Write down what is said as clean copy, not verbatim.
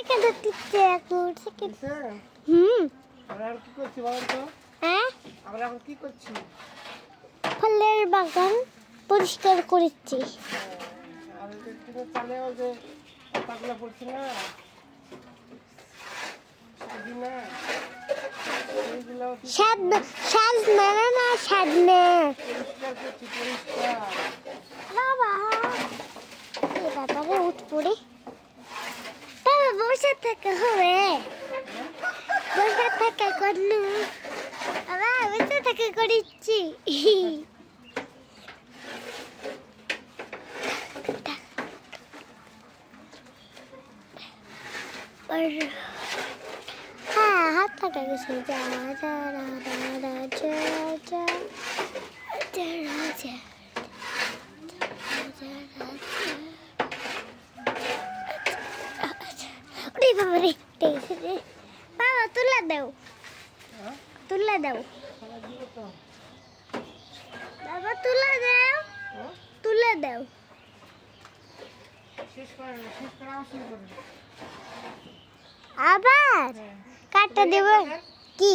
কেন টিপতে করছে কি? আমরা এখন কি করছি বলেন তো? হ্যাঁ, আমরা এখন কি করছি? ফলের বাগান পরিষ্কার করছি। আর এই যে চালেও যে পাতাগুলো পড়ছে না, সেদিনা এইগুলো সাজনে না সাজনে পরিষ্কার করছি, পরিষ্কার। বাবা এই ব্যাপারে উঠ পড়ে বাবা বসে থাকা হবে, বসে থাকা করলু বাবা বসে থাকা করিচ্ছি। হ্যাঁ হাত থাকা গেছে যা যা রা রা রা যা যা যা রা যা ওরে বাবা রে বাবা তুলে দাও, তুলে দাও বাবা, তুলে দাও, তুলে দাও। শেষ করা শুরু করুন। আবার কাটটা দেব কি?